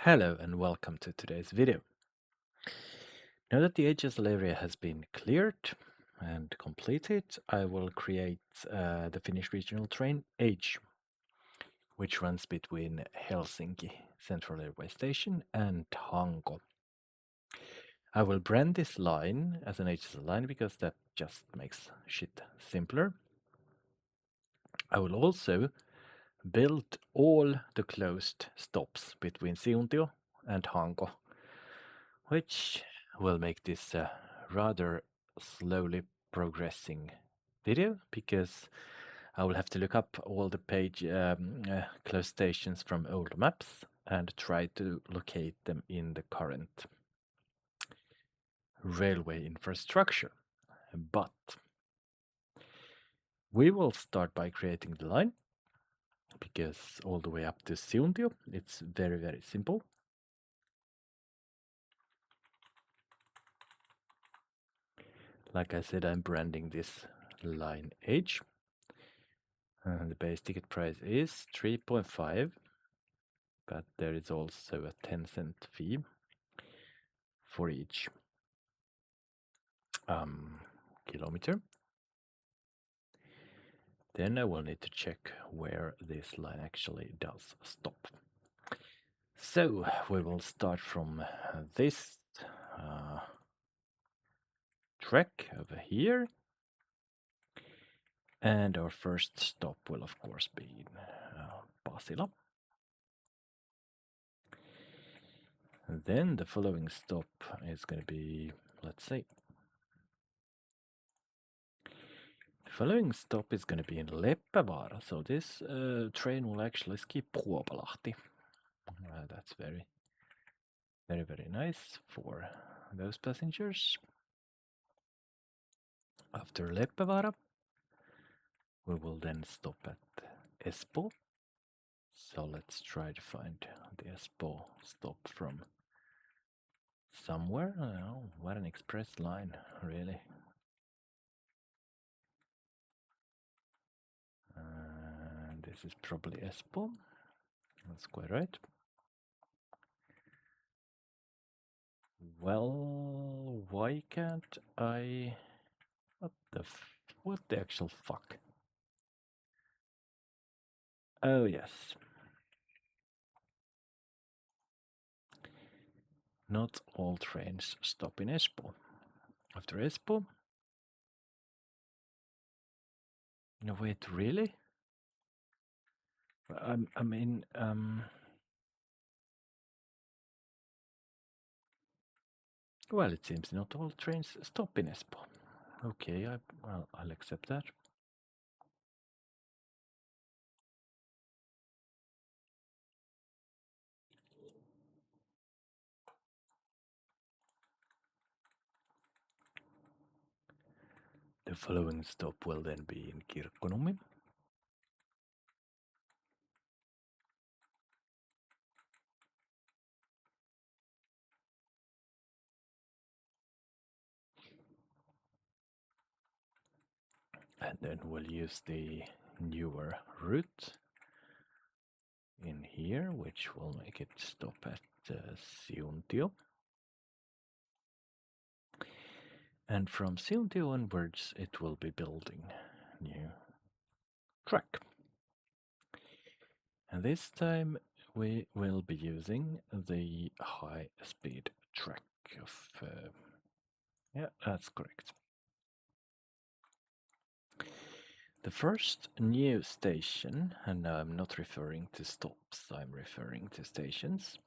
Hello and welcome to today's video. Now that the HSL area has been cleared and completed, I will create the Finnish regional train H, which runs between Helsinki Central Railway Station and Hanko. I will brand this line as an HSL line because that just makes shit simpler. I will also build all the closed stops between Siuntio and Hanko, which will make this a rather slowly progressing video because I will have to look up all the page close stations from old maps and try to locate them in the current railway infrastructure. But we will start by creating the line because all the way up to Siuntio it's very simple. Like I said, I'm branding this line H. The base ticket price is 3.5, but there is also a 10-cent fee for each kilometer. Then I will need to check where this line actually does stop. So we will start from this track over here. And our first stop will of course be in Pasila. And then the following stop is going to be, let's see. The following stop is going to be in Leppävaara, so this train will actually skip Huopalahti. That's very nice for those passengers. After Leppävaara, we will then stop at Espoo. So let's try to find the Espoo stop from somewhere. Oh, what an express line, really. This is probably Espoo. That's quite right. Well, why can't I... What the actual fuck? Oh, yes. Not all trains stop in Espoo. After Espoo? No, wait, really? I mean, well, it seems not all trains stop in Espoo. Okay, I'll accept that. The following stop will then be in Kirkkonummi. And then we'll use the newer route in here, which will make it stop at Siuntio. And from Siuntio onwards, it will be building new track. And this time we will be using the high-speed track of... yeah, that's correct. The first new station, and now I'm not referring to stops, I'm referring to stations,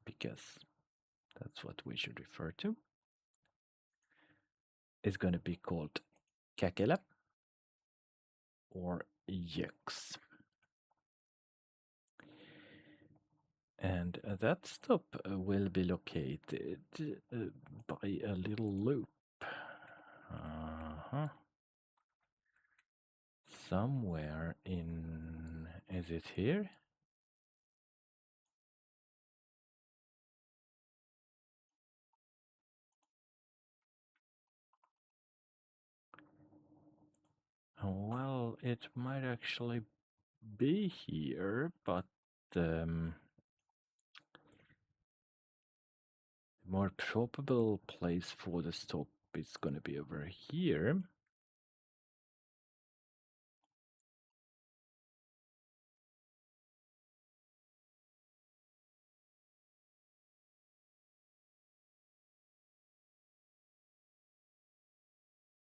because that's what we should refer to, is going to be called Käkelä or Jöks. And that stop will be located by a little loop. Somewhere in... is it here? Well, it might actually be here, but More probable place for the stop is gonna be over here.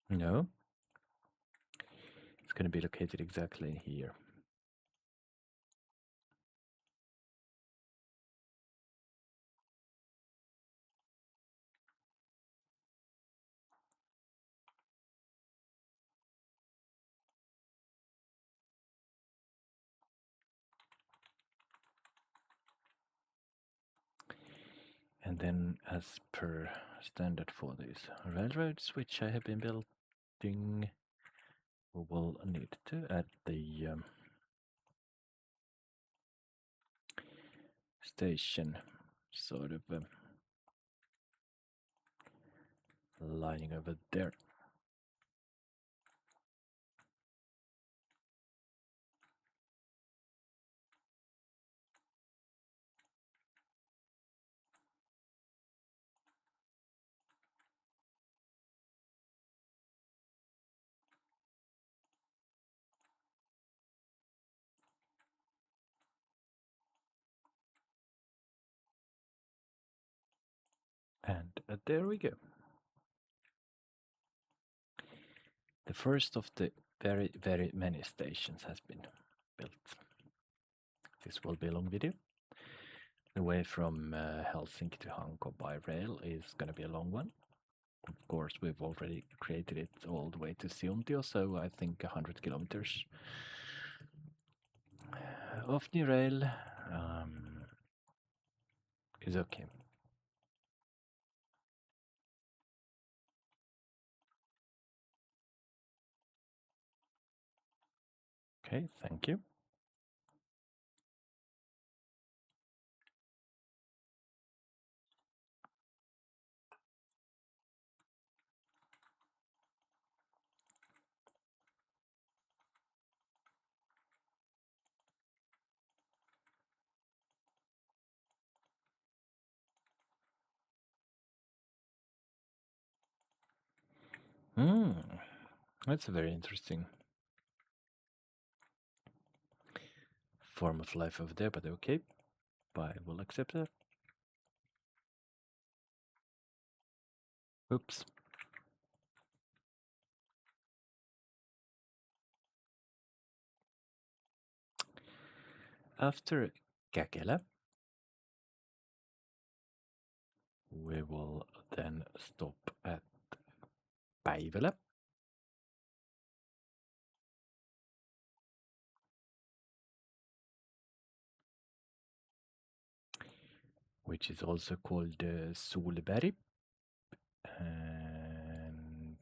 No, it's gonna be located exactly here. And then, as per standard for these railroads, which I have been building, we will need to add the station sort of lining over there. And there we go. The first of the very, very many stations has been built. This will be a long video. The way from Helsinki to Hanko by rail is going to be a long one. Of course, we've already created it all the way to Siuntio, so I think 100 kilometers of new rail is okay. Okay, thank you. That's a very interesting form of life over there, but okay. I will accept that. Oops. After Käkelä, we will then stop at Päivälä. Which is also called Solberg. And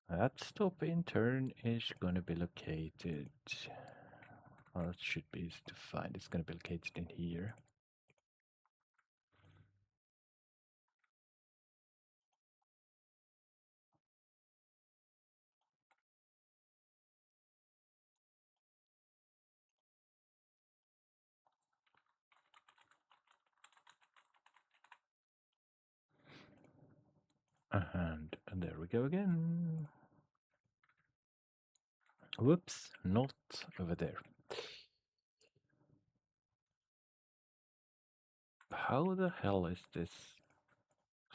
that stop in turn is going to be located, well, it should be easy to find. It's going to be located in here. And there we go again. Whoops, not over there. How the hell is this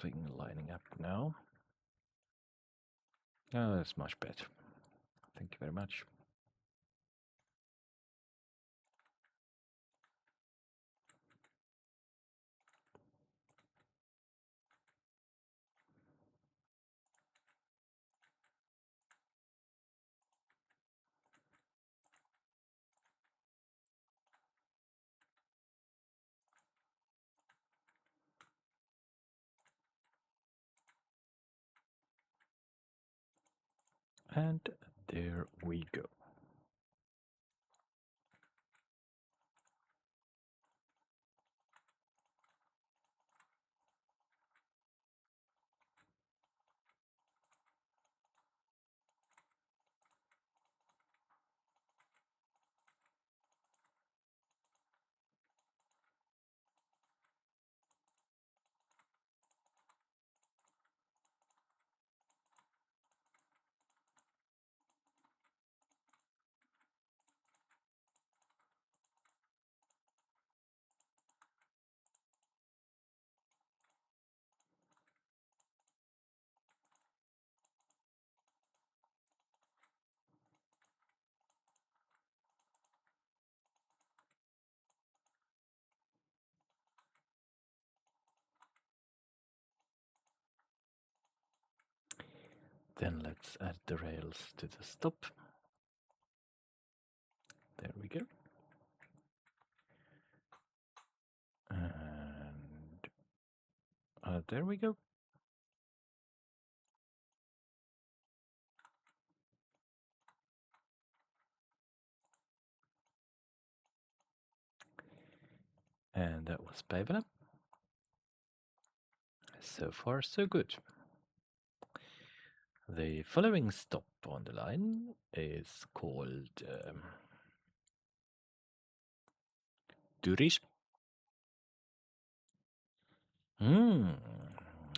thing lining up now? Oh, that's much better. Thank you very much. And there we go. Then let's add the rails to the stop. There we go. And there we go. And that was Päivänä. So far, so good. The following stop on the line is called Turis.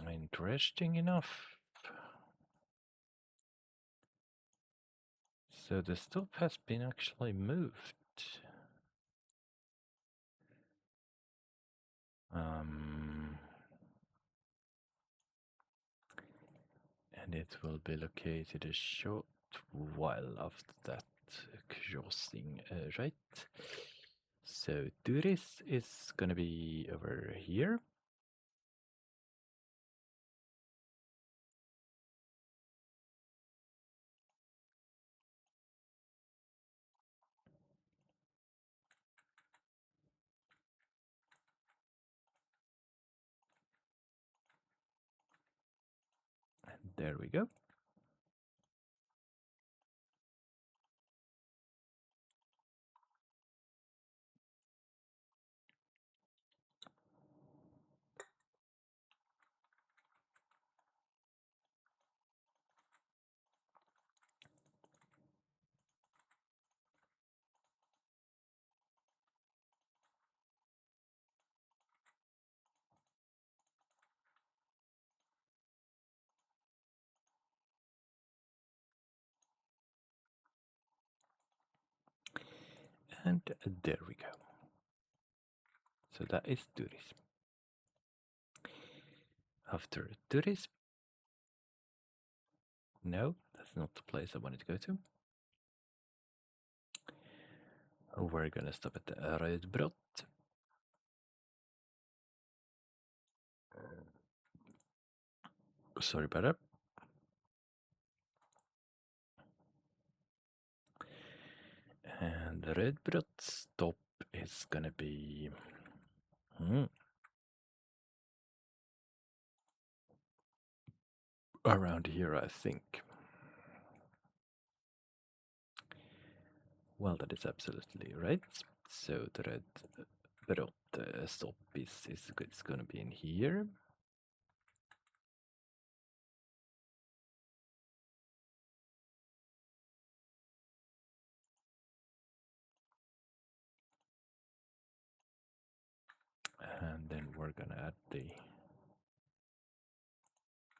Interesting enough. So the stop has been actually moved. And it will be located a short while after that crossing, right? So Turis is gonna be over here. And there we go. And there we go. So that is Turis. After Turis, no, that's not the place I wanted to go to. We're gonna stop at the Rödbrott. Sorry about that. And the Rödbrott stop is gonna be around here, I think. Well, that is absolutely right. So the Rödbrott stop is gonna be in here. And then we're gonna add the...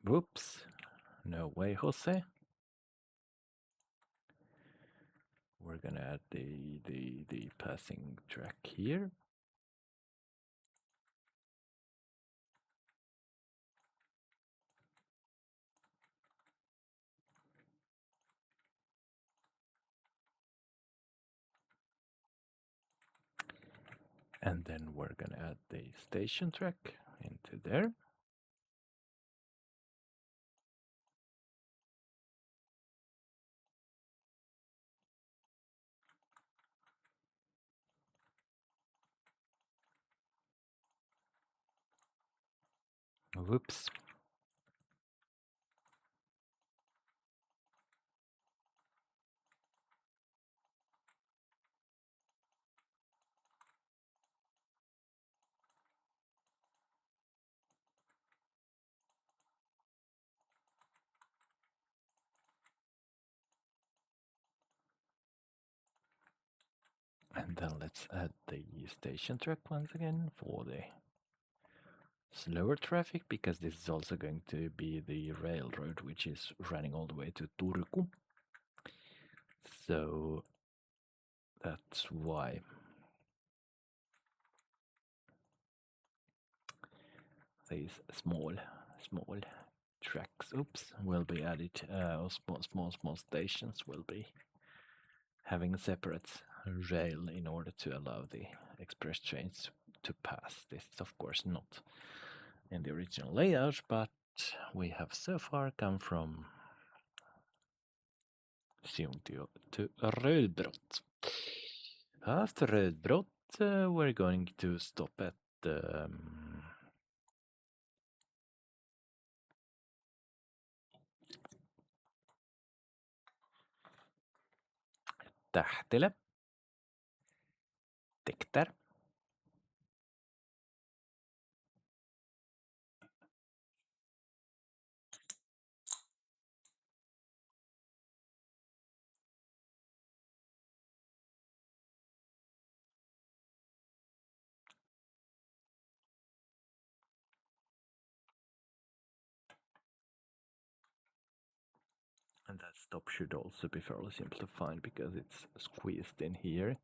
Whoops. No way, Jose. We're gonna add the passing track here. And then we're gonna add the station track into there. Whoops. And then let's add the station track once again for the slower traffic, because this is also going to be the railroad which is running all the way to Turku. So that's why these small tracks, will be added, or small stations will be having a separate rail in order to allow the express trains to pass. This is of course not in the original layout, but we have so far come from Zoom to rödbrott. After rödbrott, we're going to stop at tähtele, tekter. And that stop should also be fairly simple to find because it's squeezed in here.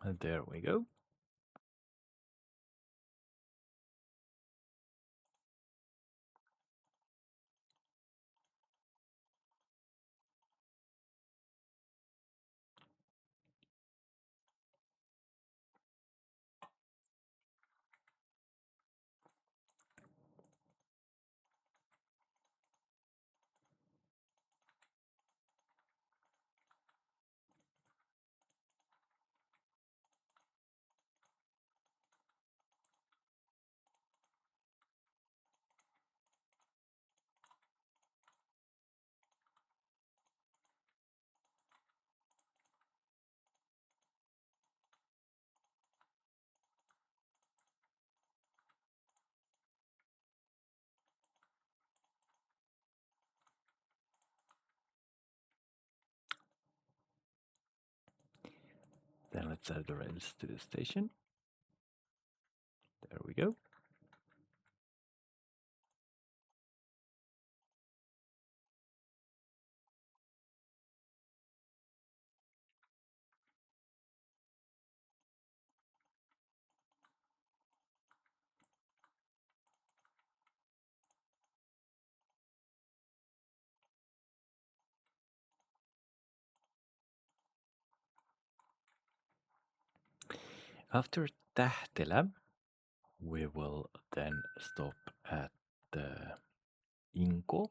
And there we go. Then let's add the rails to the station. There we go. After tähtele, we will then stop at Inko.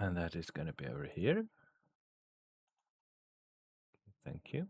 And that is going to be over here. Thank you.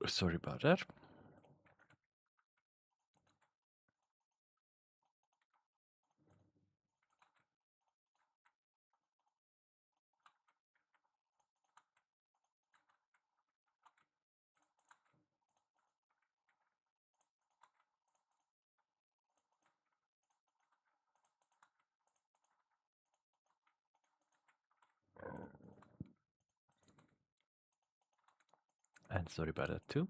Sorry about that. And sorry about that too.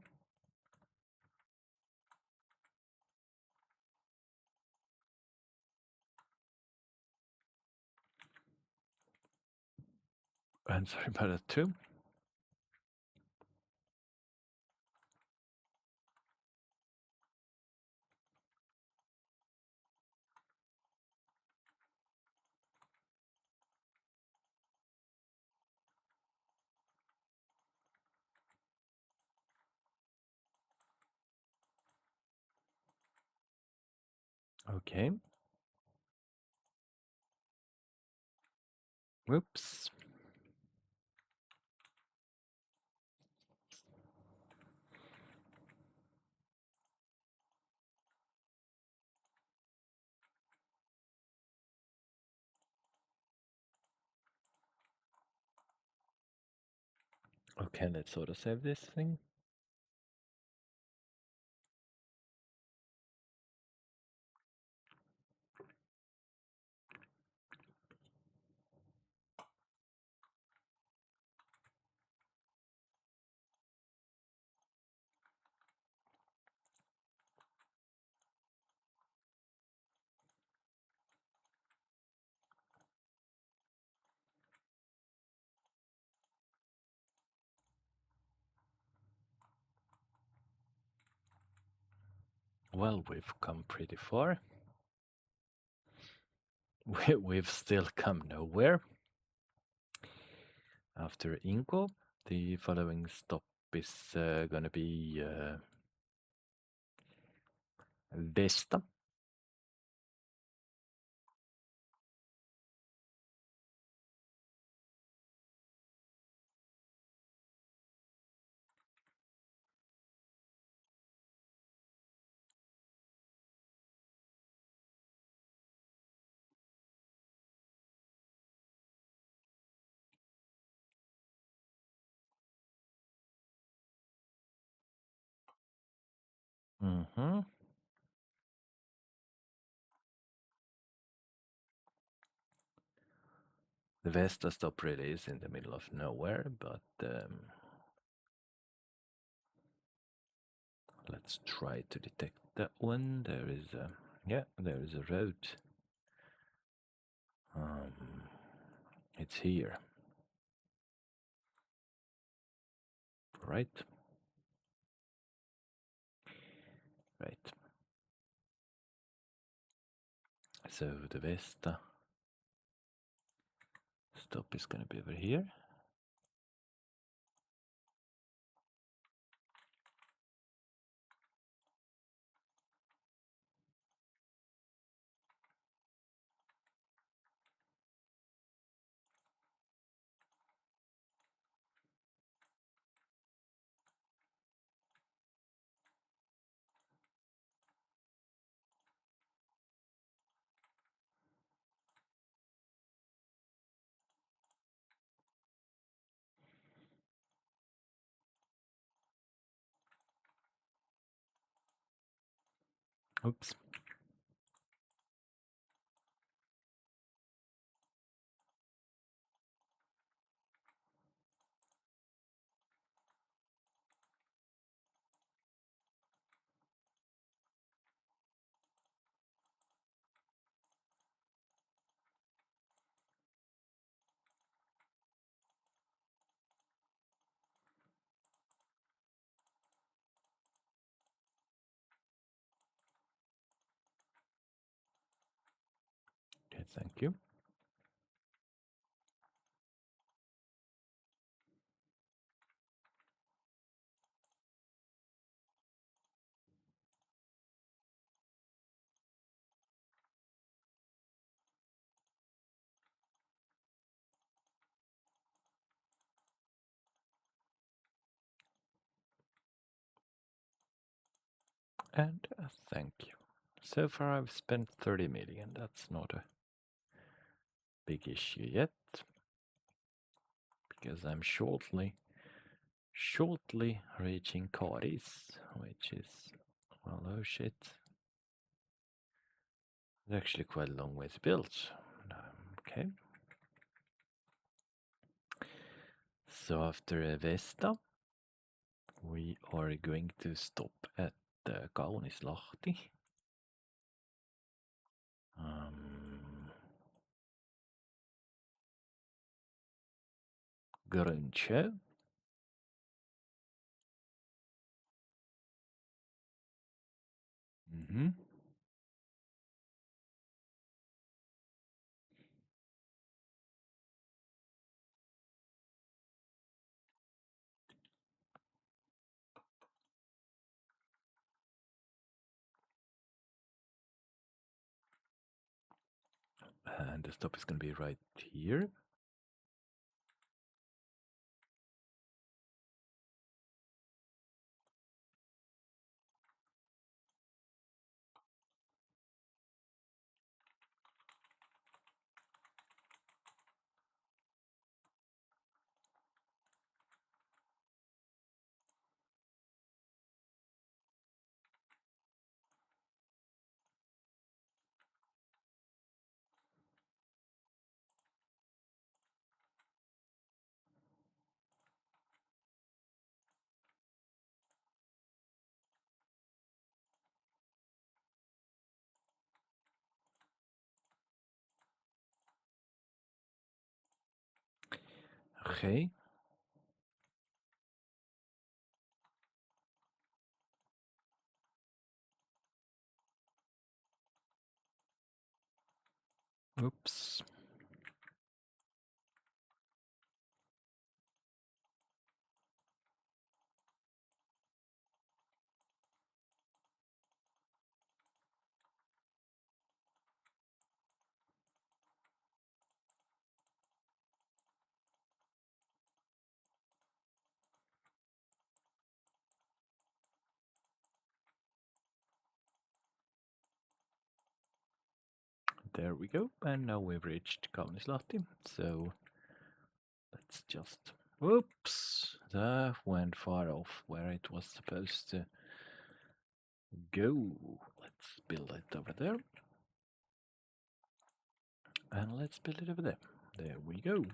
And sorry about that too. Okay. Whoops. Okay, let's auto save this thing. Well, we've come pretty far. We've still come nowhere. After Inko, the following stop is gonna be Vesta. Mm-hmm. The Vesta stop really is in the middle of nowhere, but let's try to detect that one. There is a, yeah, there is a road. It's here. Right? Right. So the Vesta stop is gonna be over here. Oops. Okay, thank you. And thank you. So far I've spent 30 million. That's not a big issue yet, because I'm shortly reaching Karis, which is, well, oh shit. It's actually quite a long way to build. Okay. So after Vesta, we are going to stop at Kaunislahti. Grönköping. And the stop is going to be right here. Okay. Oops. There we go. And now we've reached Kaunislahti. So let's just... Whoops! That went far off where it was supposed to go. Let's build it over there. And let's build it over there. There we go.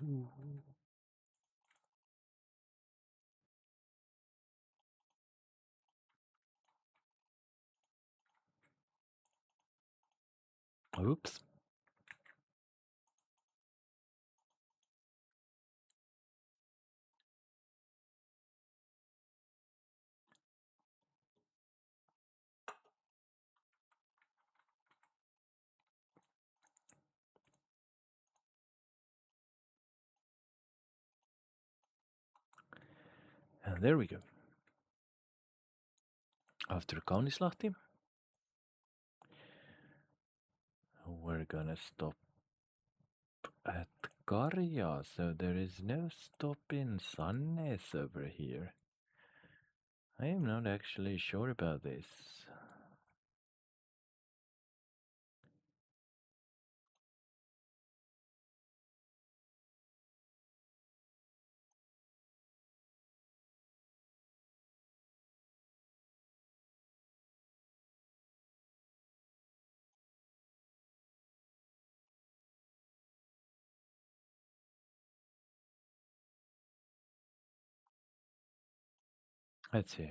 Oops. And there we go. After Kaunislahti, we're gonna stop at Karja, so there is no stop in Sandnes over here. I am not actually sure about this. Let's see.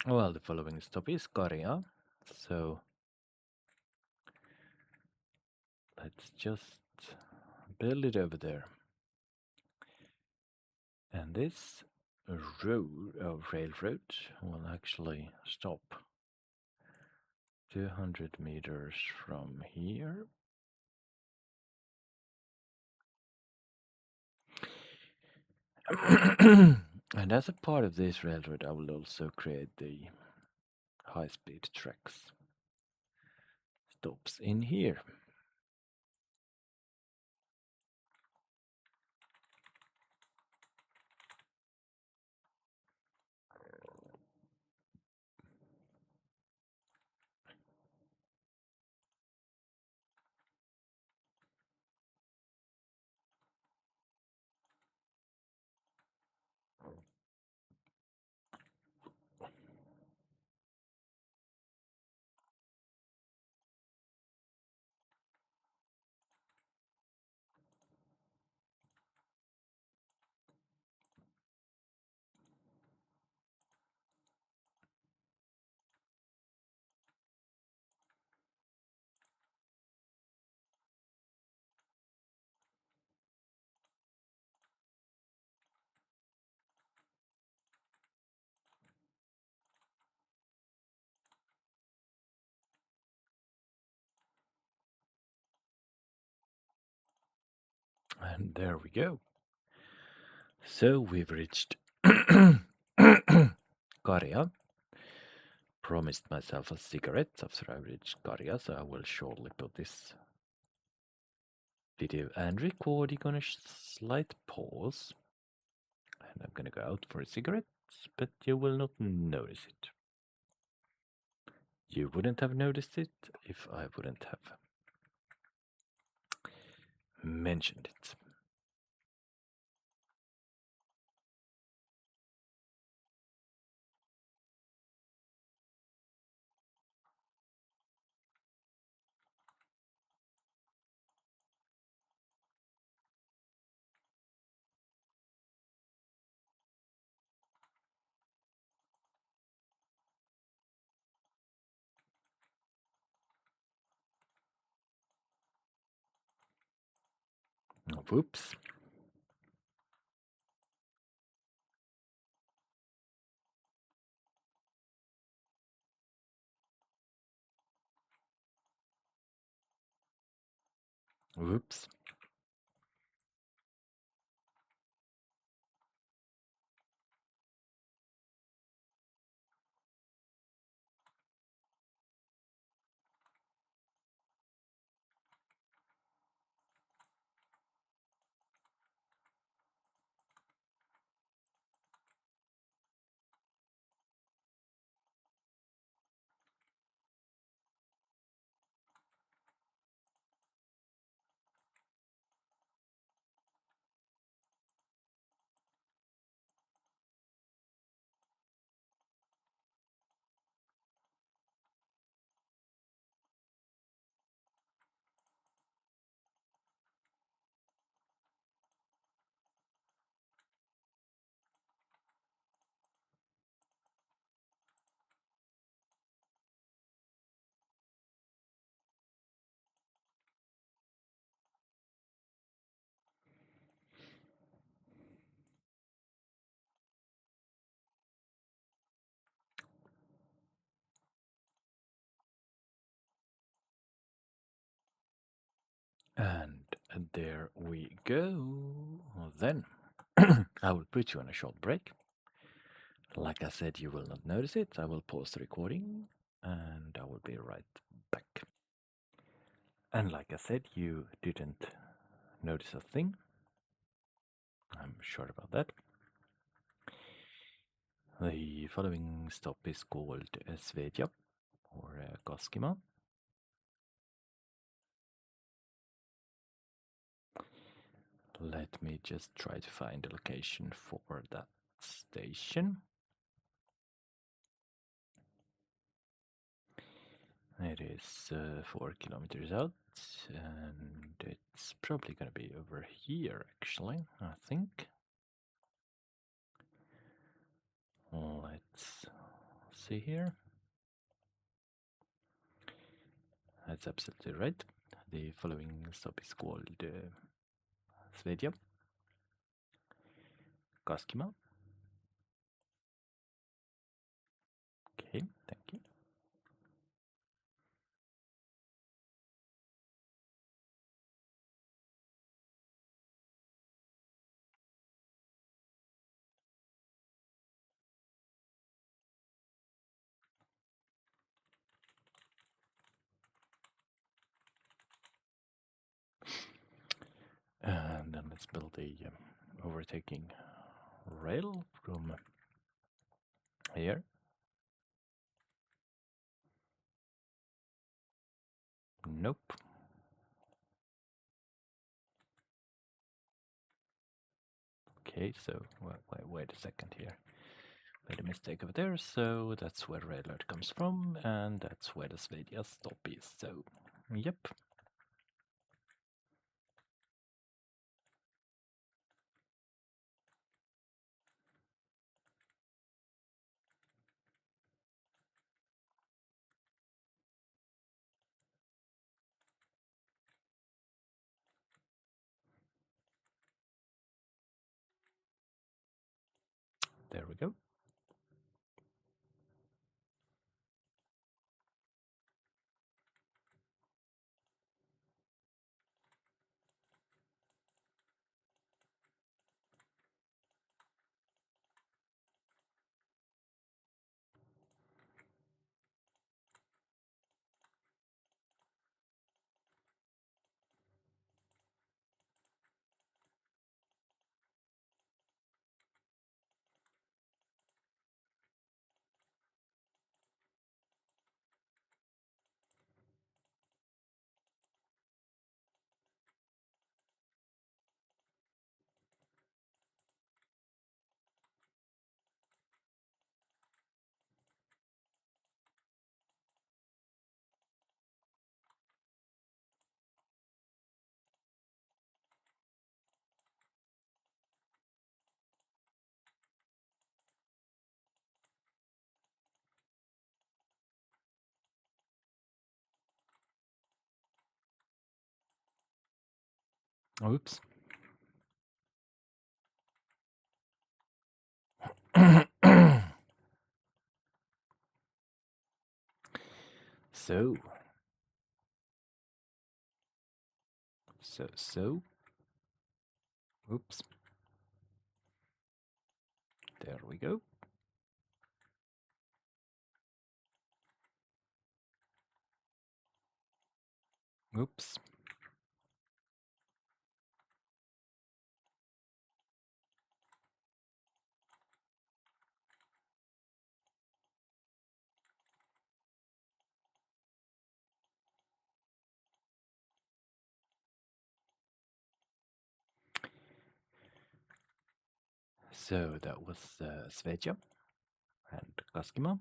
Well, the following stop is Karja, so let's just build it over there. And this railroad will actually stop 200 meters from here. And as a part of this railroad, I will also create the high-speed tracks. Stops in here. And there we go. So we've reached Karja. Promised myself a cigarette after I reached Karja, so I will shortly put this video and recording on a slight pause. And I'm gonna go out for a cigarette, but you will not notice it. You wouldn't have noticed it if I wouldn't have mentioned it. Whoops. Whoops. And there we go. Then I will put you on a short break. Like I said, you will not notice it. I will pause the recording and I will be right back. And like I said, you didn't notice a thing. I'm sure about that. The following stop is called Svedja or Koskima. Let me just try to find a location for that station. It is 4 kilometers out, and it's probably gonna be over here actually, I think. Let's see here. That's absolutely right. The following stop is called Svedja, Koskima. Okay, thank you. And then let's build a overtaking rail from here. Nope. Okay, so wait a second here. Made a mistake over there, so that's where red alert comes from, and that's where the Svedja stop is. So, yep. There we go. Oops. So. Oops. There we go. Oops. So that was Svetja and Kaskima.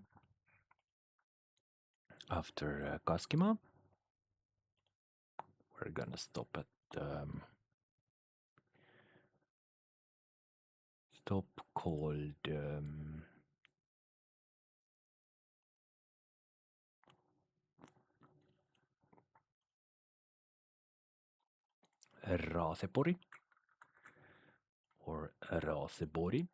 After Kaskima, we're gonna stop at stop called Raasepori or Raasepori.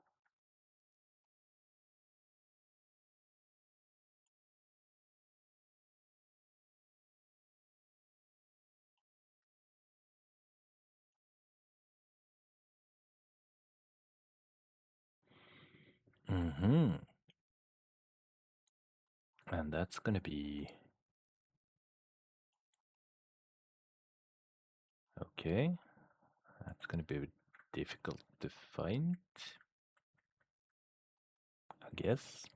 Mm-hmm. And that's gonna be okay. That's gonna be difficult to find, I guess.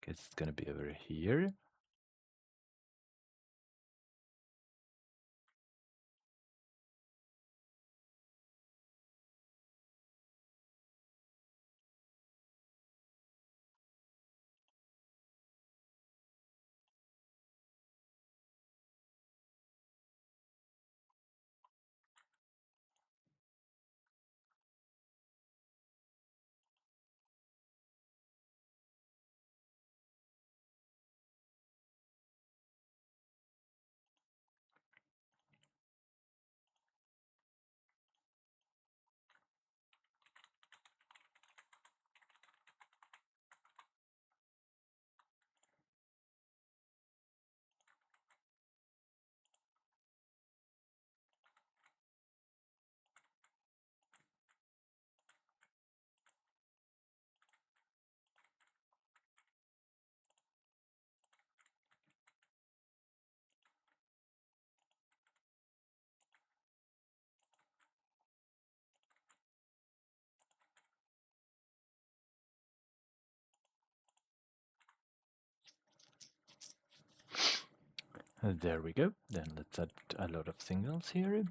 Guess it's gonna be over here. There we go. Then let's add a lot of signals here.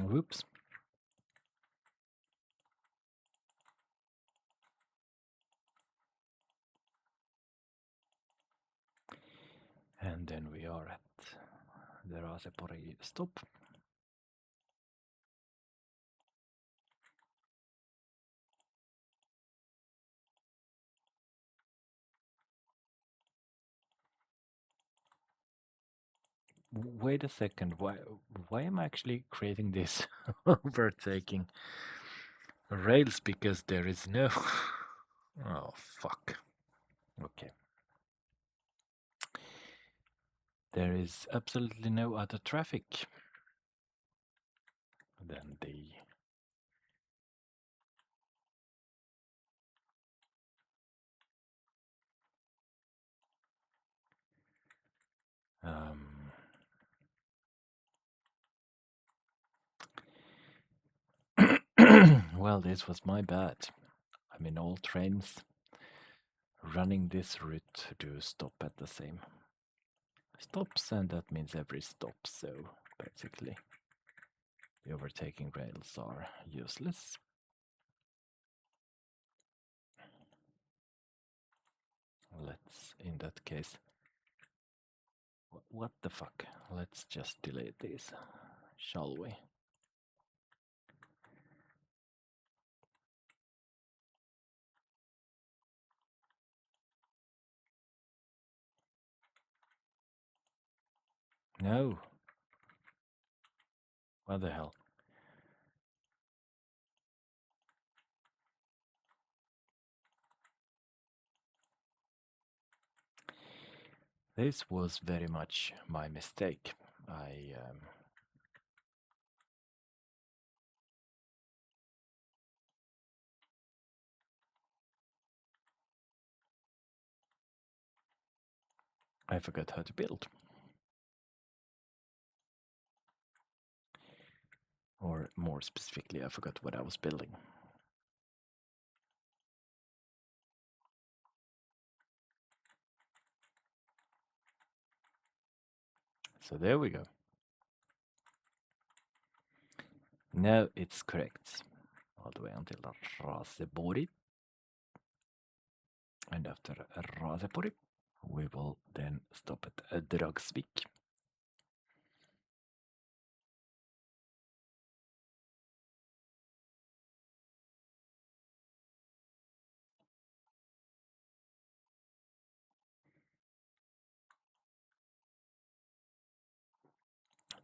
Whoops. And then we are at the Raasepori stop. Wait a second, why am I actually creating this overtaking rails? Because there is no... Oh, fuck. Okay. There is absolutely no other traffic than the... Well, this was my bad. I mean, all trains running this route do stop at the same stops, and that means every stop, so basically the overtaking rails are useless. Let's, in that case, what the fuck? Let's just delete these, shall we? No. What the hell? This was very much my mistake. I forgot how to build. Or more specifically, I forgot what I was building. So there we go. Now it's correct. All the way until Raseborg. And after Raseborg, we will then stop at Dragsvik.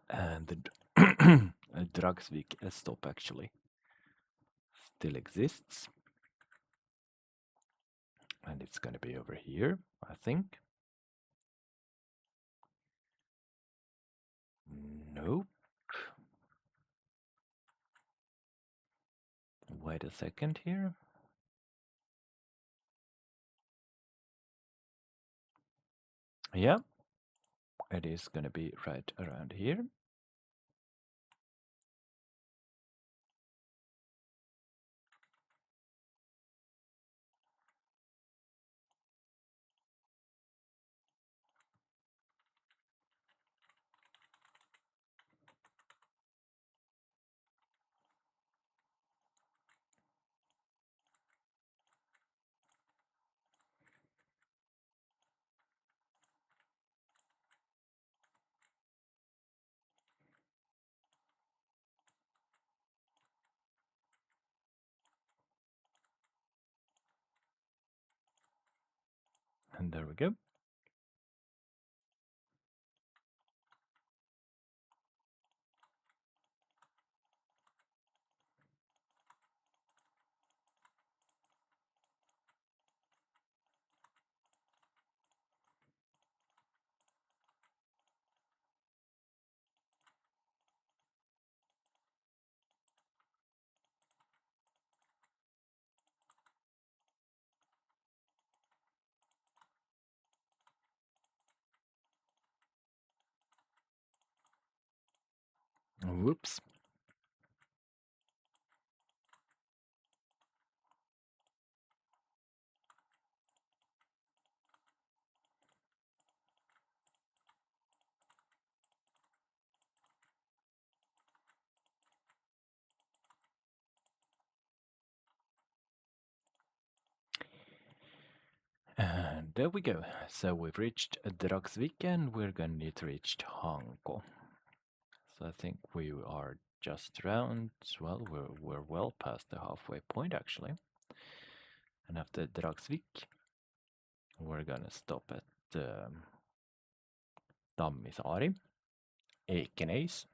And the Dragsvik stop actually still exists. And it's going to be over here, I think. Nope. Wait a second here. Yeah, it is going to be right around here. And there we go. Whoops. And there we go. So we've reached Dragsvik and we're going to need to reach Hanko. So I think we are just around, well, we're well past the halfway point actually. And after Dragsvik, we're gonna stop at Tammisaari, Ekenäs.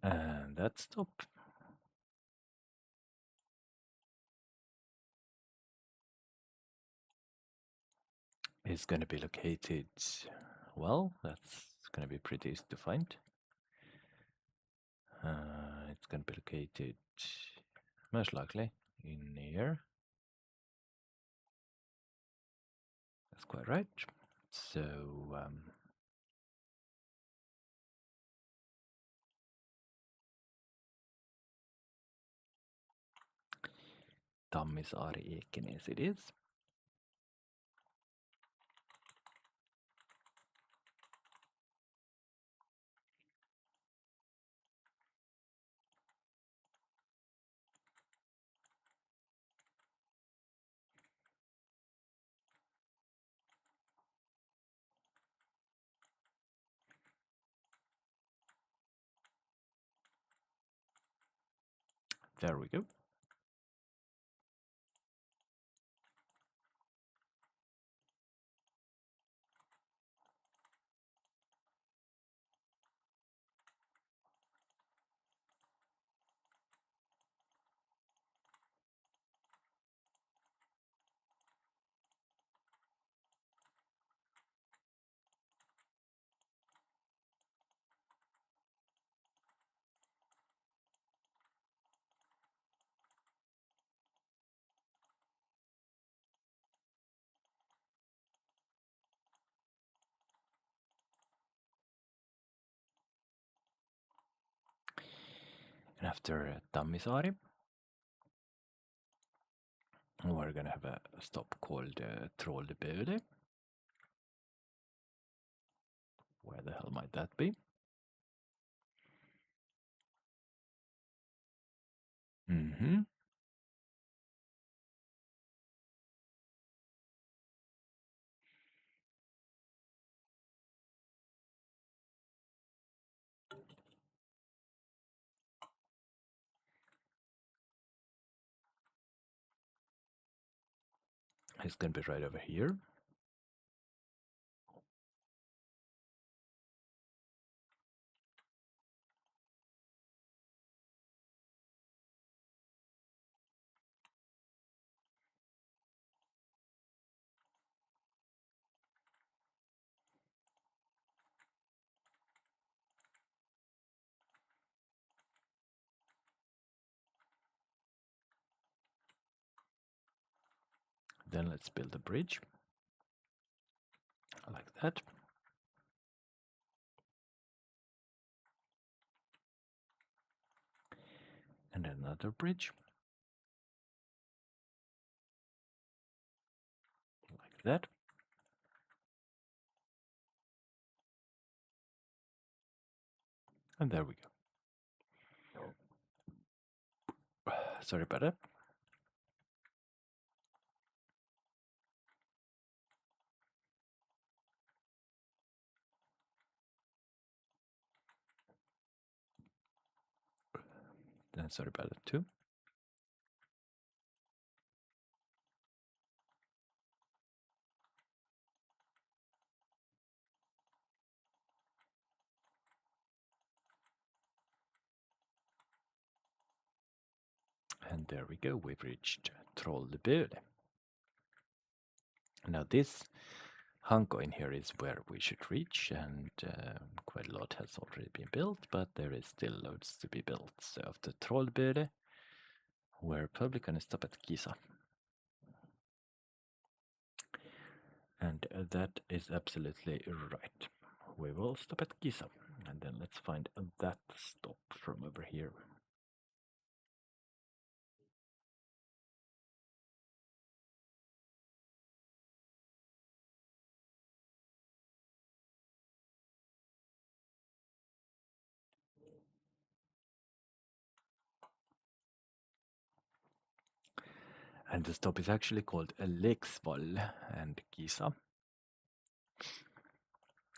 And that stop is going to be located Well, that's gonna be pretty easy to find. It's gonna be located most likely in here. That's quite right. So Tammisaari Ekenes it is. There we go. And after Tammisaari, we're gonna have a stop called Trollböle. Where the hell might that be? Mm-hmm. It's gonna be right over here. Then let's build a bridge like that. And another bridge like that. And there we go. Sorry about that. Sorry about that too. And there we go. We've reached Trollböle. Now this Hanko in here is where we should reach, and quite a lot has already been built, but there is still loads to be built. So after Trollböle, we're probably going to stop at Kisa. And that is absolutely right. We will stop at Kisa, and then let's find that stop from over here. And the stop is actually called Leksvall and Kisa.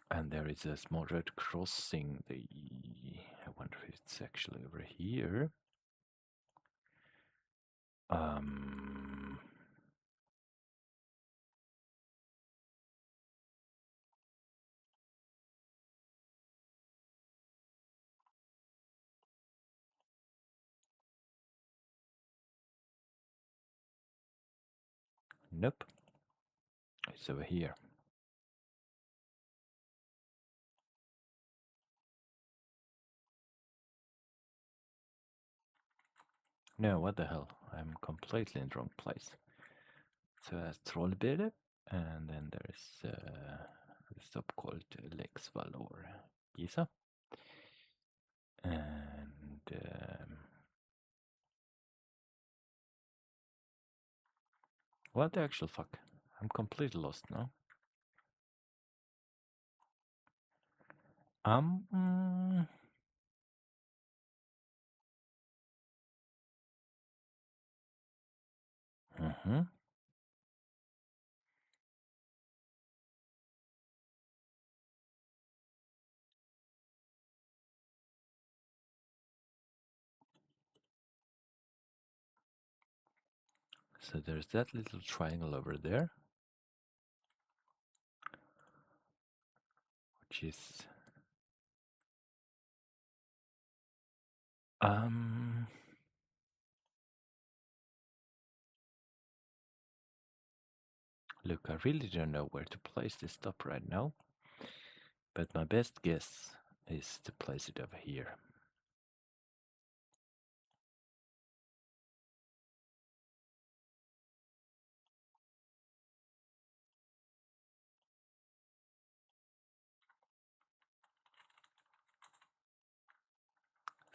And there is a small road crossing the... I wonder if it's actually over here. Nope. It's over here. No, what the hell? I'm completely in the wrong place. So that's Trollbede, and then there's a stop called Leksvall or Gisa. And what the actual fuck? I'm completely lost now. Mm, mm-hmm. So there's that little triangle over there, which is look, I really don't know where to place this stop right now, but my best guess is to place it over here.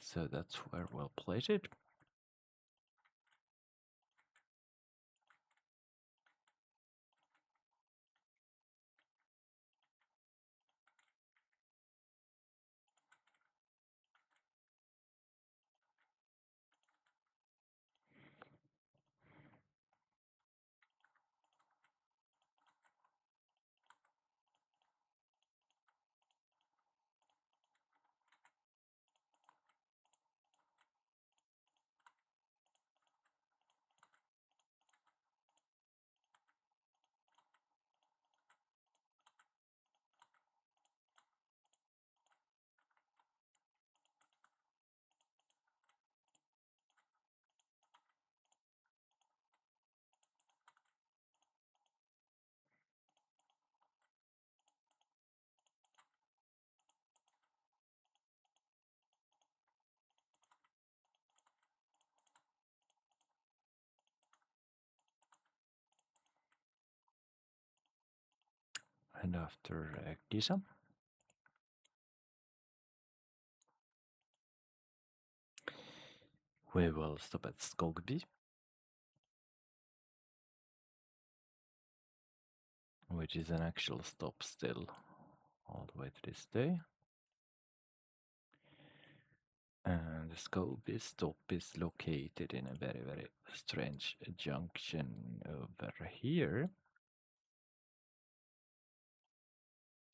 So that's where we'll place it. And after Gisa, we will stop at Skogby, which is an actual stop still all the way to this day. And the Skogby stop is located in a very, very strange junction over here.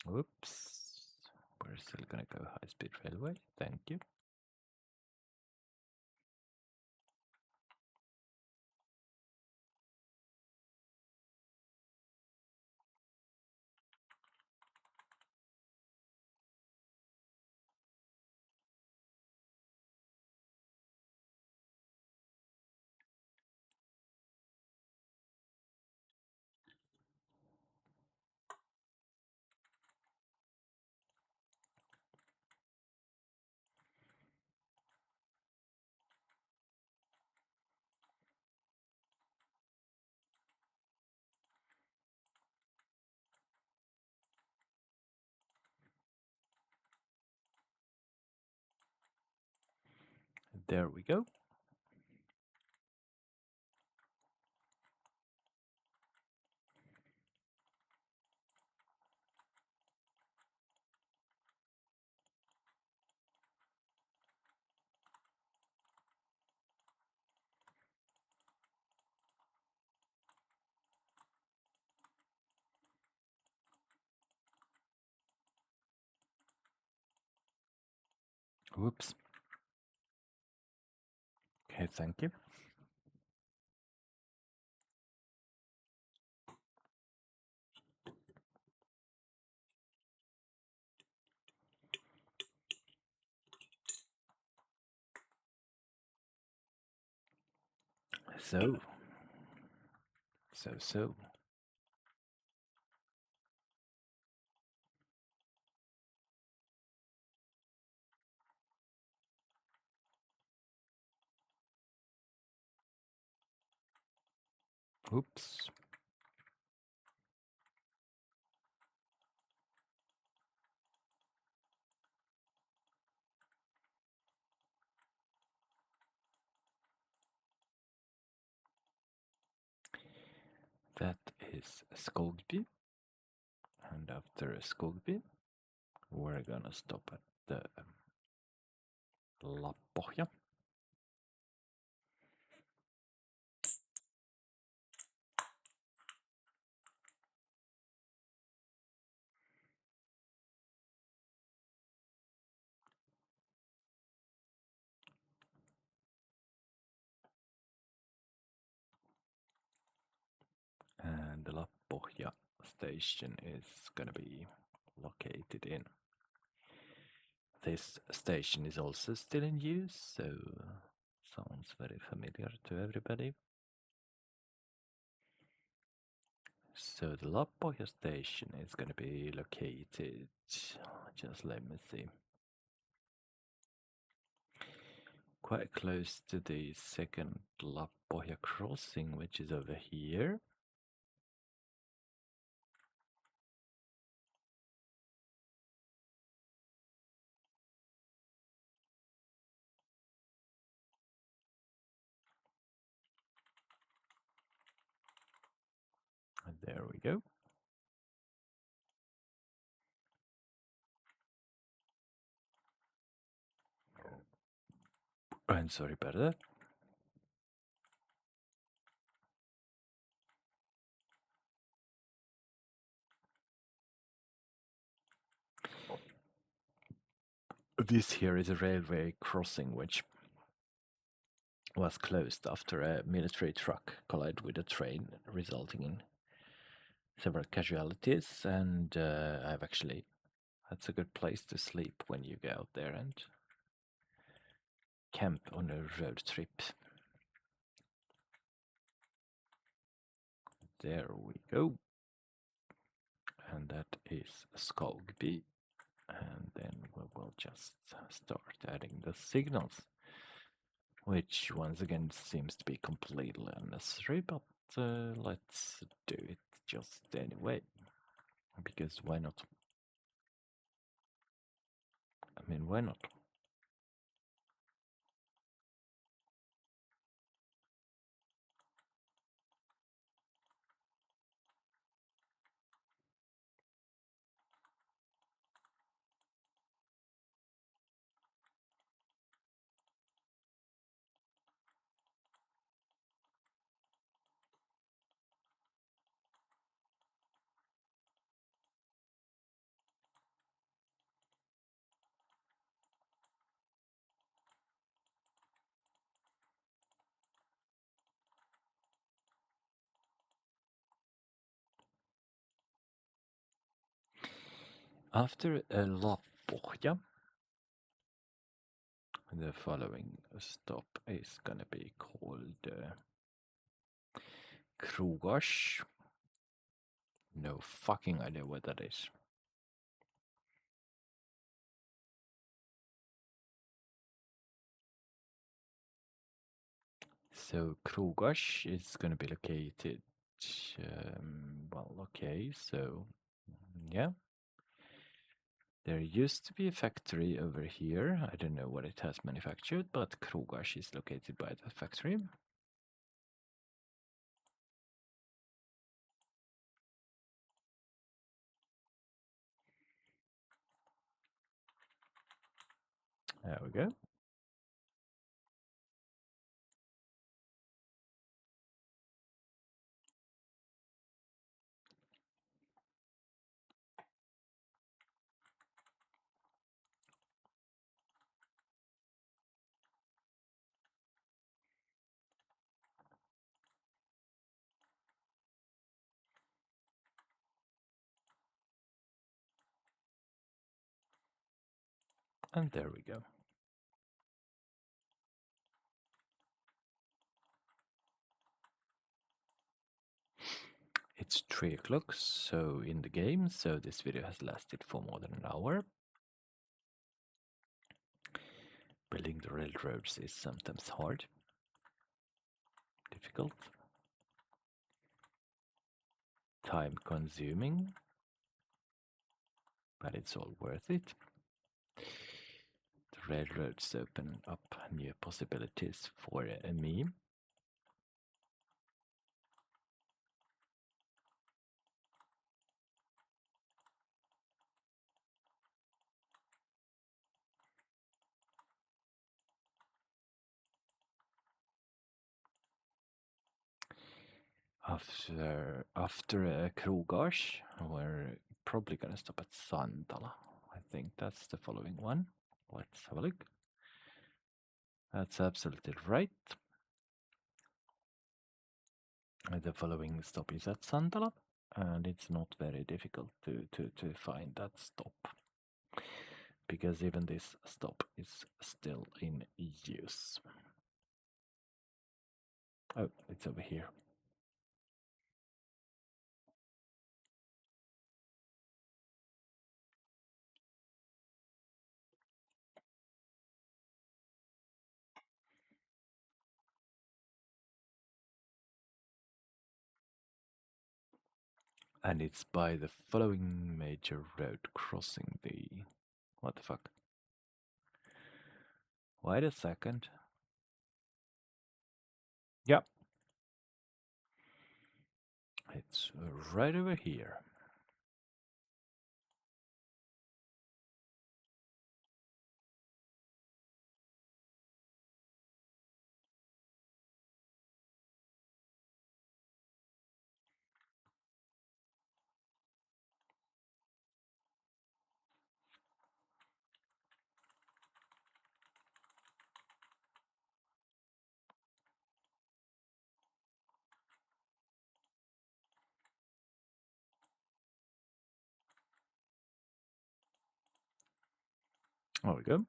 Whoops. We're still gonna go high-speed railway. Thank you. There we go. Whoops. Okay, thank you. So. Oops. That is Skogby. And after Skogby, we're gonna stop at the Lappohja. And the Lappohja station is gonna be located in. This station is also still in use, so sounds very familiar to everybody. So the Lappohja station is gonna be located, just let me see, quite close to the second Lappohja crossing, which is over here. And there we go. I'm sorry about that. This here is a railway crossing which was closed after a military truck collided with a train, resulting in several casualties. And I've actually, that's a good place to sleep when you go out there and camp on a road trip. There we go. And that is Skogby. And then we will just start adding the signals, which once again seems to be completely unnecessary, but let's do it just anyway, because why not? I mean, why not? After Lappohja, the following stop is gonna be called Krogash. No fucking idea what that is. So Krogash is gonna be located. Well, okay, so yeah. There used to be a factory over here. I don't know what it has manufactured, but Krogash is located by that factory. There we go. And there we go. It's 3 o'clock, so in the game, so this video has lasted for more than an hour. Building the railroads is sometimes hard, difficult. time consuming, but it's all worth it. The railroads open up new possibilities for me. After Krogars, we're probably gonna stop at Santala. I think that's the following one. Let's have a look. That's absolutely right. The following stop is at Santala, and it's not very difficult to find that stop, because even this stop is still in use. Oh, it's over here. And it's by the following major road crossing the... What the fuck? Wait a second. Yep. It's right over here. There we go.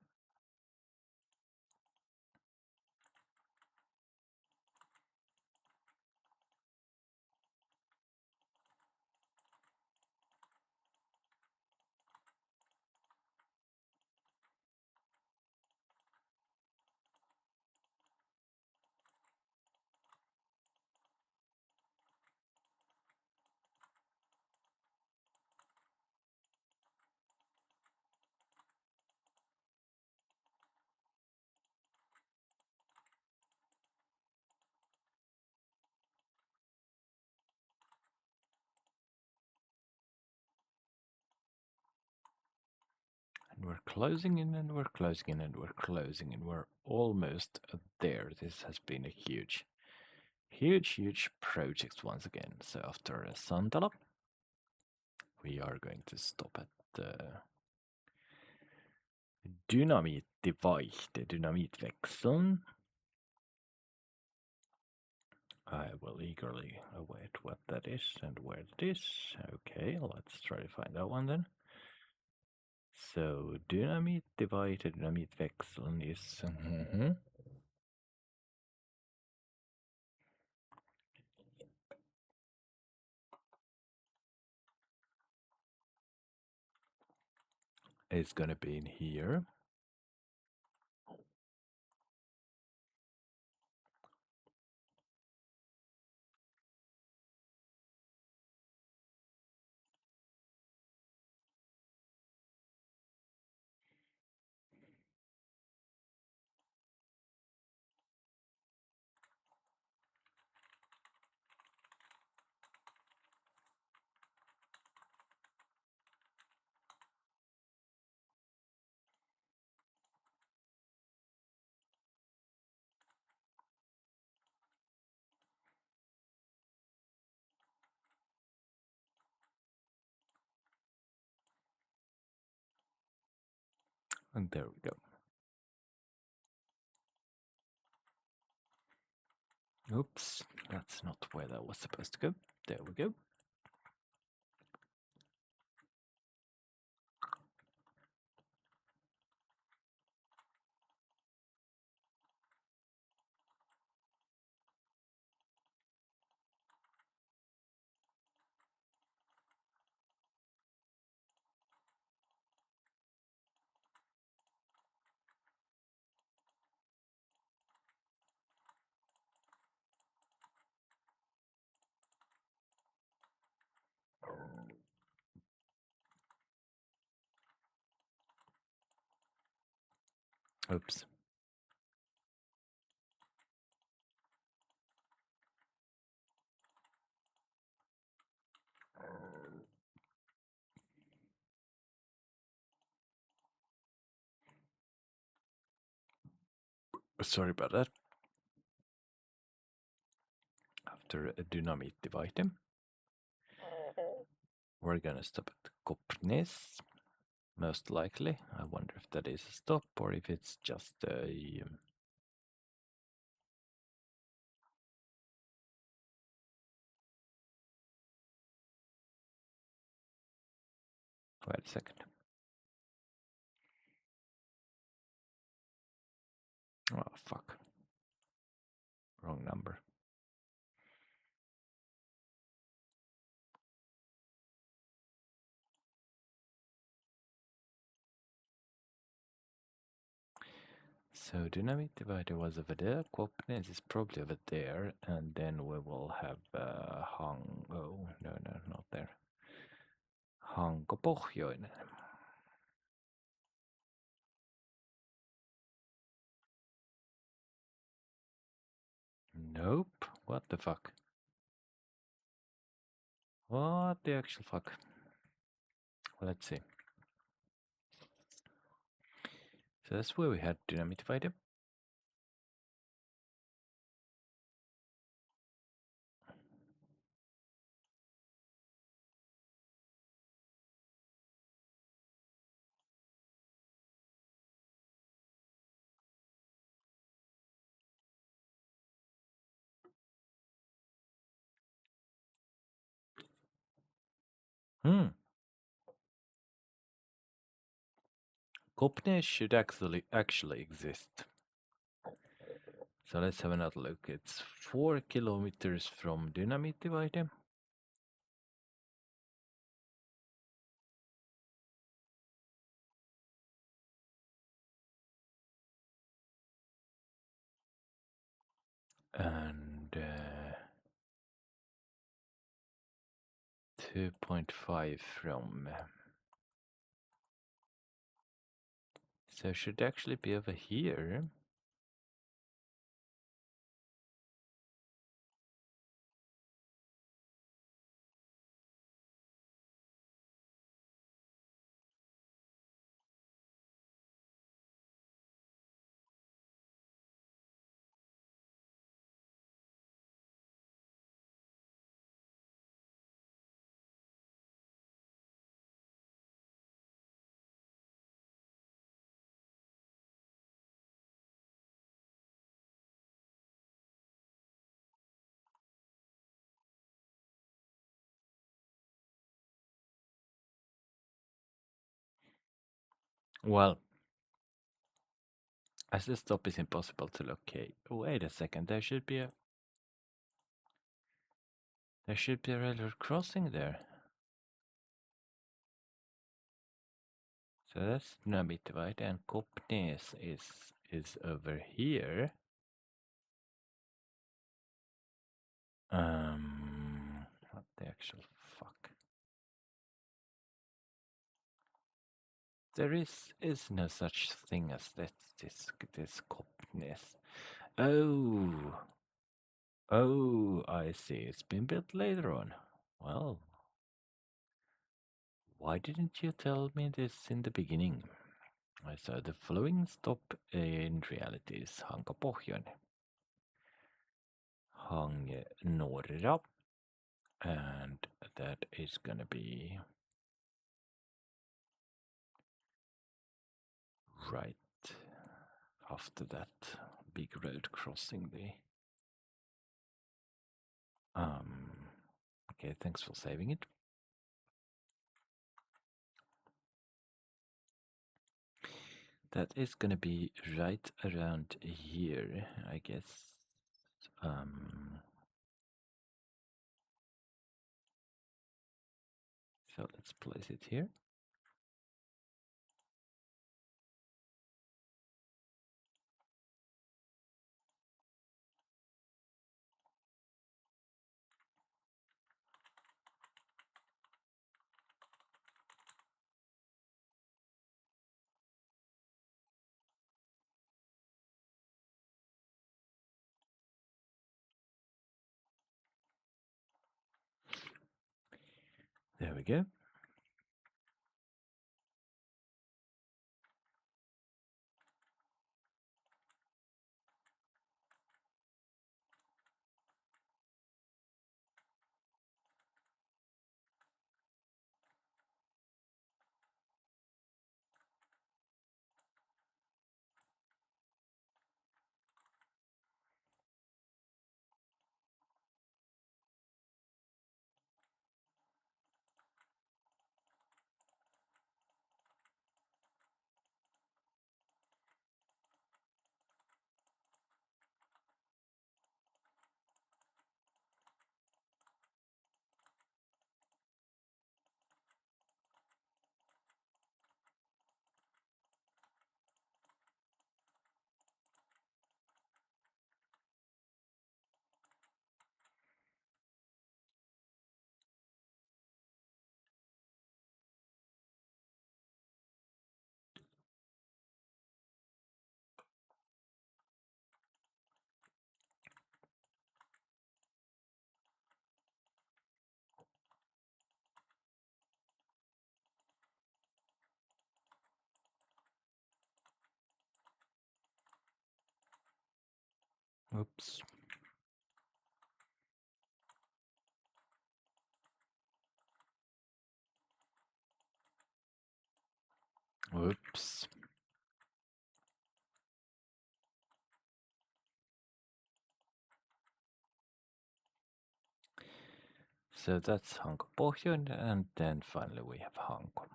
And we're closing in, and we're closing in, and we're closing in. We're almost there. This has been a huge, huge project once again. So after Santala, we are going to stop at dynamitväxeln. I will eagerly await what that is and where it is. Okay, let's try to find that one then. So dynamit divided dynamitväxeln is is gonna be in here. And there we go. Oops, that's not where that was supposed to go. There we go. Oops. Sorry about that. After a dynamite divider, we're gonna stop at Kopnes. Most likely. I wonder if that is a stop or if it's just a. Wait a second. Oh, fuck. Wrong number. So dynamite divider was over there, Kopnes is probably over there, and then we will have Hanko. No, not there. Hanko Pohjoinen. Nope. What the fuck? What the actual fuck? Let's see. So that's where we had dynamite divider. Kopnes should actually exist. So let's have another look. It's 4 kilometers from dynamite divider. And 2.5 from. So it should actually be over here. Well, as the stop is impossible to locate. Wait a second, there should be a railroad crossing there. So that's dynamite divider, and Kopnes is over here. What the actual fuck? There is no such thing as this Kopnes. Oh, I see. It's been built later on. Well, why didn't you tell me this in the beginning? So the following stop in reality is Hanko Pohjoinen, Hang Norra, and that is gonna be right after that big road crossing the. Okay, thanks for saving it. That is gonna be right around here, I guess. So let's place it here. There we go. Oops. Oops. So that's Hanko Pohjoinen, and then finally we have Hanko.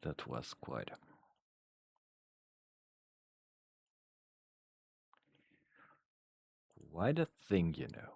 That was quite a thing, you know.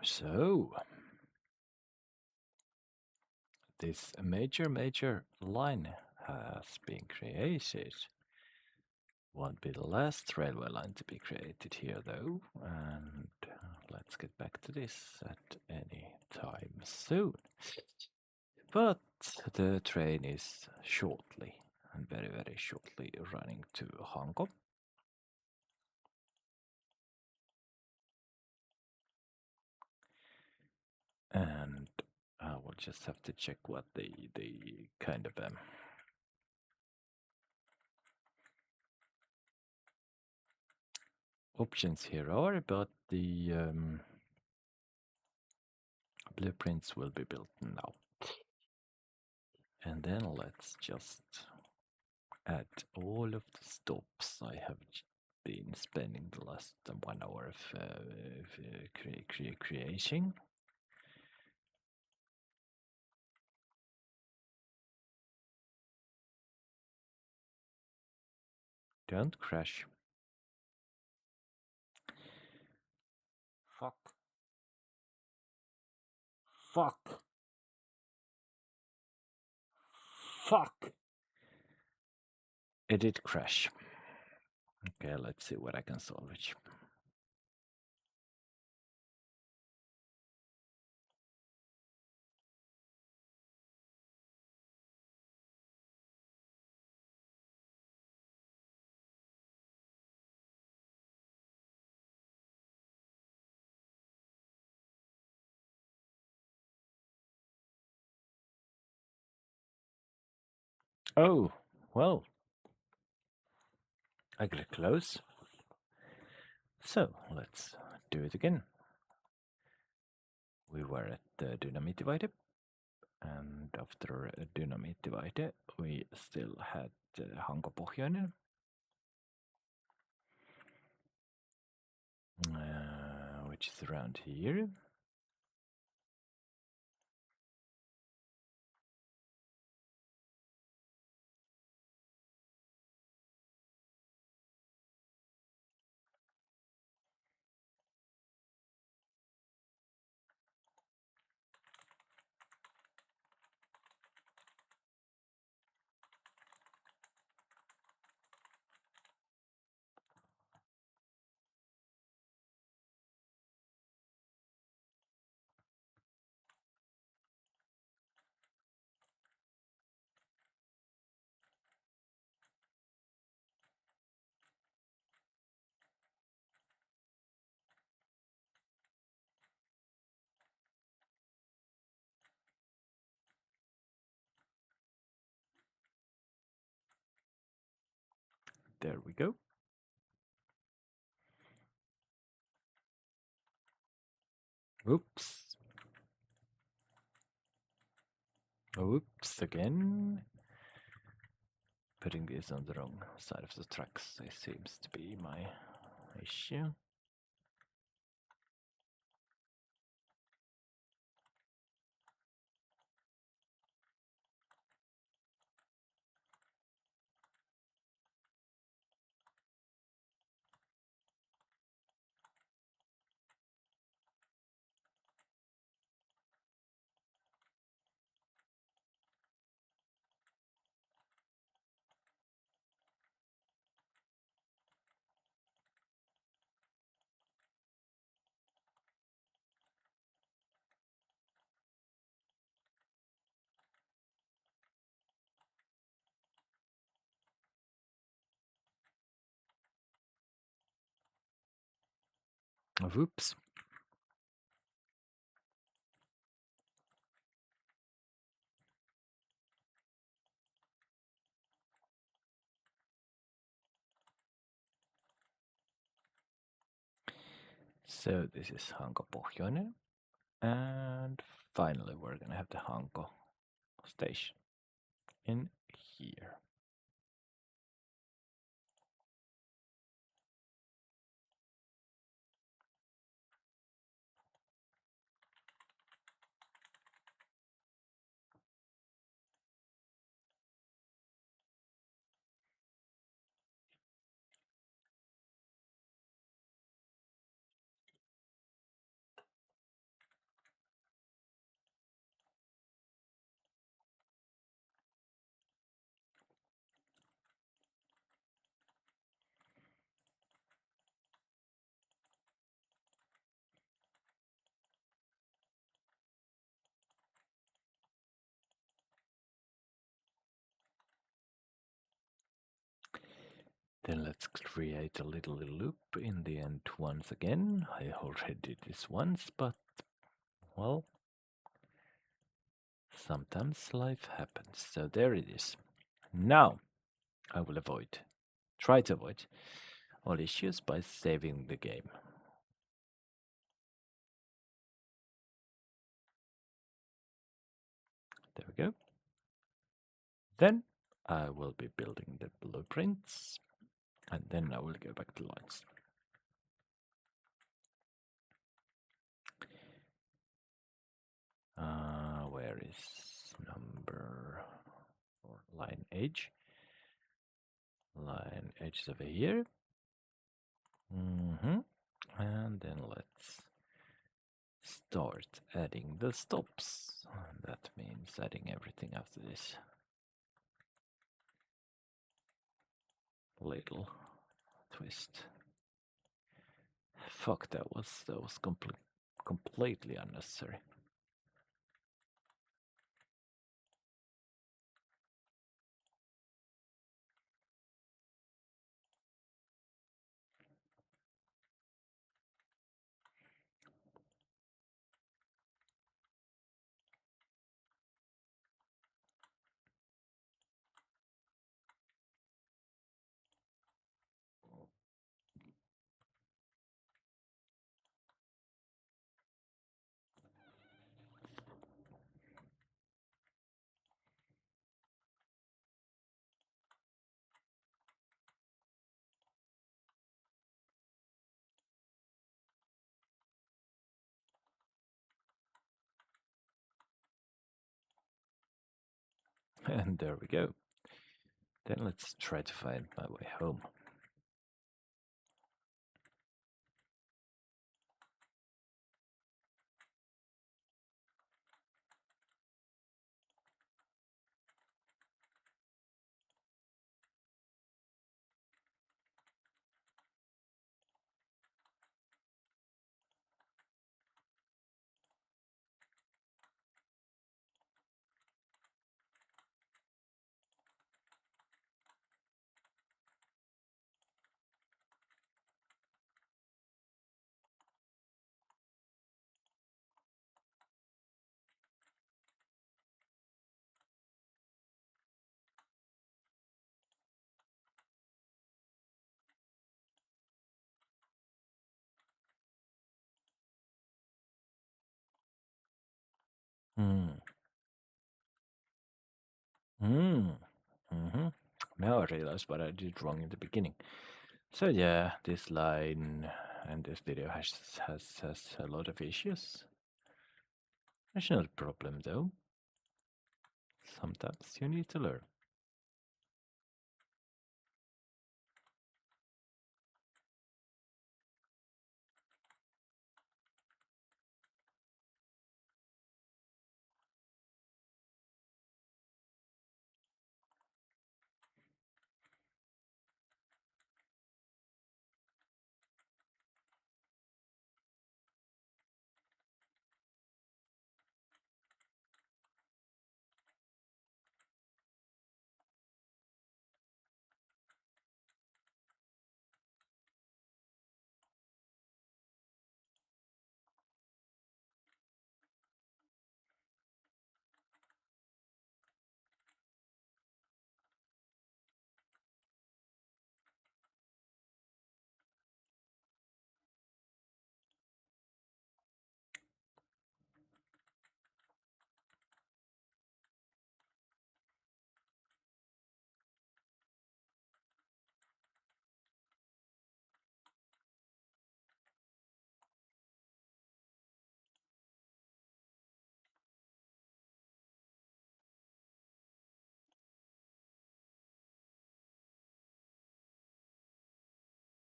So this major line has been created. Won't be the last railway line to be created here though, and let's get back to this at any time soon. But the train is shortly, and very shortly, running to Hanko. And I will just have to check what the kind of options here are, but the blueprints will be built now. And then let's just add all of the stops I have been spending the last 1 hour of creating. Don't crash. Fuck. Fuck. Fuck. It did crash. Okay, let's see what I can salvage. Oh, well. I got close. So, let's do it again. We were at the Dynamit divider. And after dynamite divide, we still had Hanko Pohjoinen, which is around here. There we go. Oops. Oops, again. Putting this on the wrong side of the tracks, it seems to be my issue. Whoops. So this is Hanko Pohjoinen. And finally we're gonna have the Hanko station in here. Then let's create a little loop in the end once again. I already did this once, but well, sometimes life happens. So there it is. Now I will try to avoid all issues by saving the game. There we go. Then I will be building the blueprints, and then I will go back to lines. Where is number or line age? Line age is over here. And then let's start adding the stops. That means adding everything after this little twist. Fuck, that was completely unnecessary. And there we go. Then let's try to find my way home. Hmm. Hmm. Mm-hmm. Now I realize what I did wrong in the beginning. So yeah, this line and this video has a lot of issues. It's not a problem though. Sometimes you need to learn.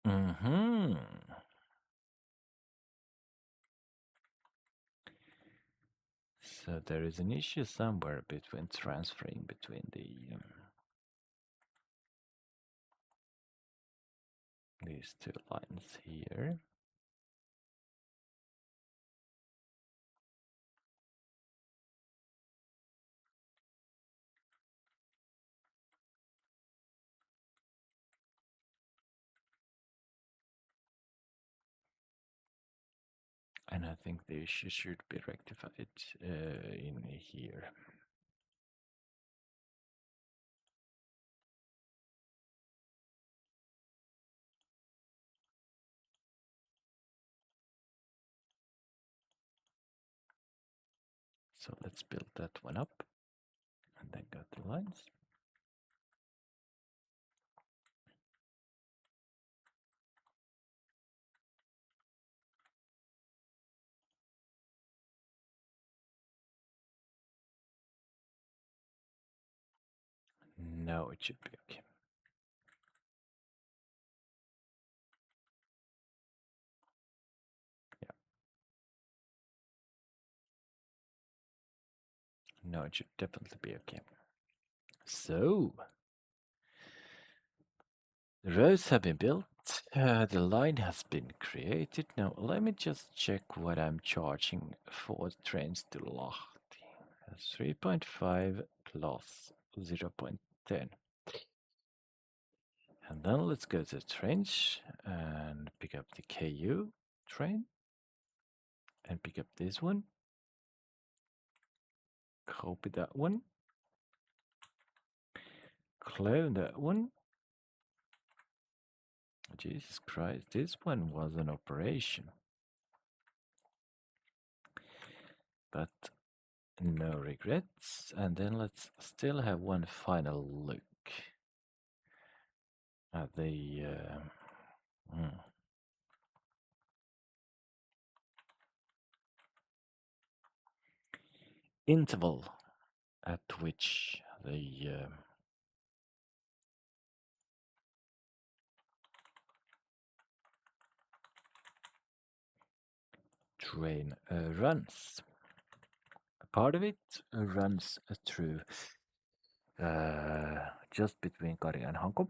Mm-hmm. So there is an issue somewhere between transferring between these two lines here. And I think the issue should be rectified in here. So let's build that one up and then go to lines. Now it should be okay. Yeah. No, it should definitely be okay. So the roads have been built. The line has been created. Now let me just check what I'm charging for trains to Lahti. 3.5 plus 0.10. And then let's go to the trains and pick up the KU train and pick up this one. Copy that one. Clone that one. Jesus Christ, this one was an operation. But no regrets. And then let's still have one final look at the interval at which the train runs. A part of it runs through just between Kari and Hanko.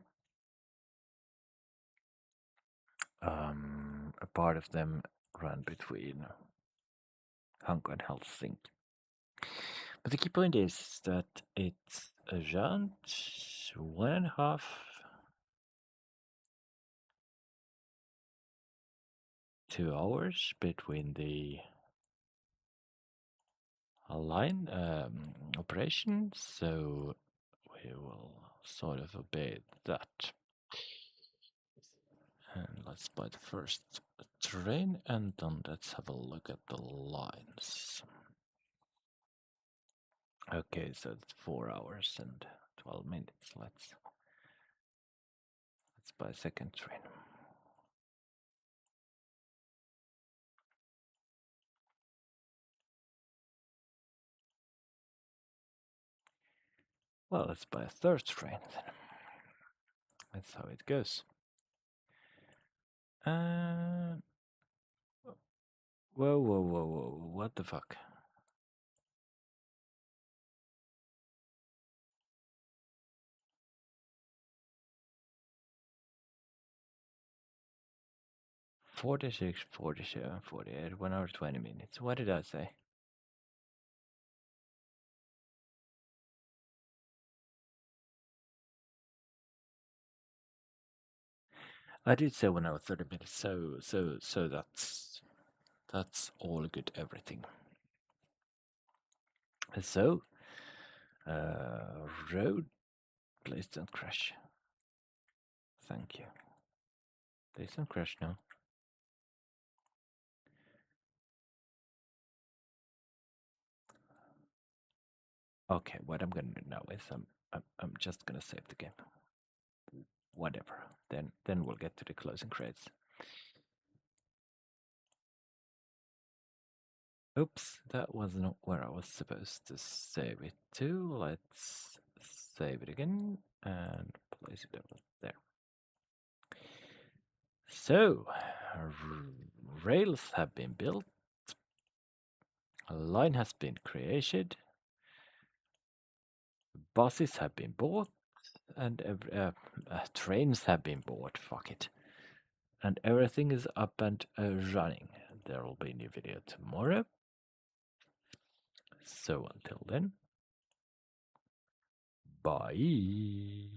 A part of them run between Hanko and Helsinki. But the key point is that it's around 1.5 2 hours between the line operation, so we will sort of obey that. And let's buy the first train, and then let's have a look at the lines. Okay, so it's 4 hours and 12 minutes. Let's buy a second train. Well, let's buy a third train then. That's how it goes. Whoa, whoa, whoa, whoa, what the fuck? "46, 47, 48, 1 hour 20 minutes. What did I say? I did say 1 hour 30 minutes, so that's all good, everything. So, road, please don't crash. Thank you. Please don't crash now. Okay, what I'm gonna do now is I'm just gonna save the game. Whatever. Then we'll get to the closing credits. Oops, that was not where I was supposed to save it to. Let's save it again and place it over there. So, rails have been built, a line has been created, buses have been bought, and trains have been bought. Fuck it. And everything is up and running. There will be a new video tomorrow. So until then, bye.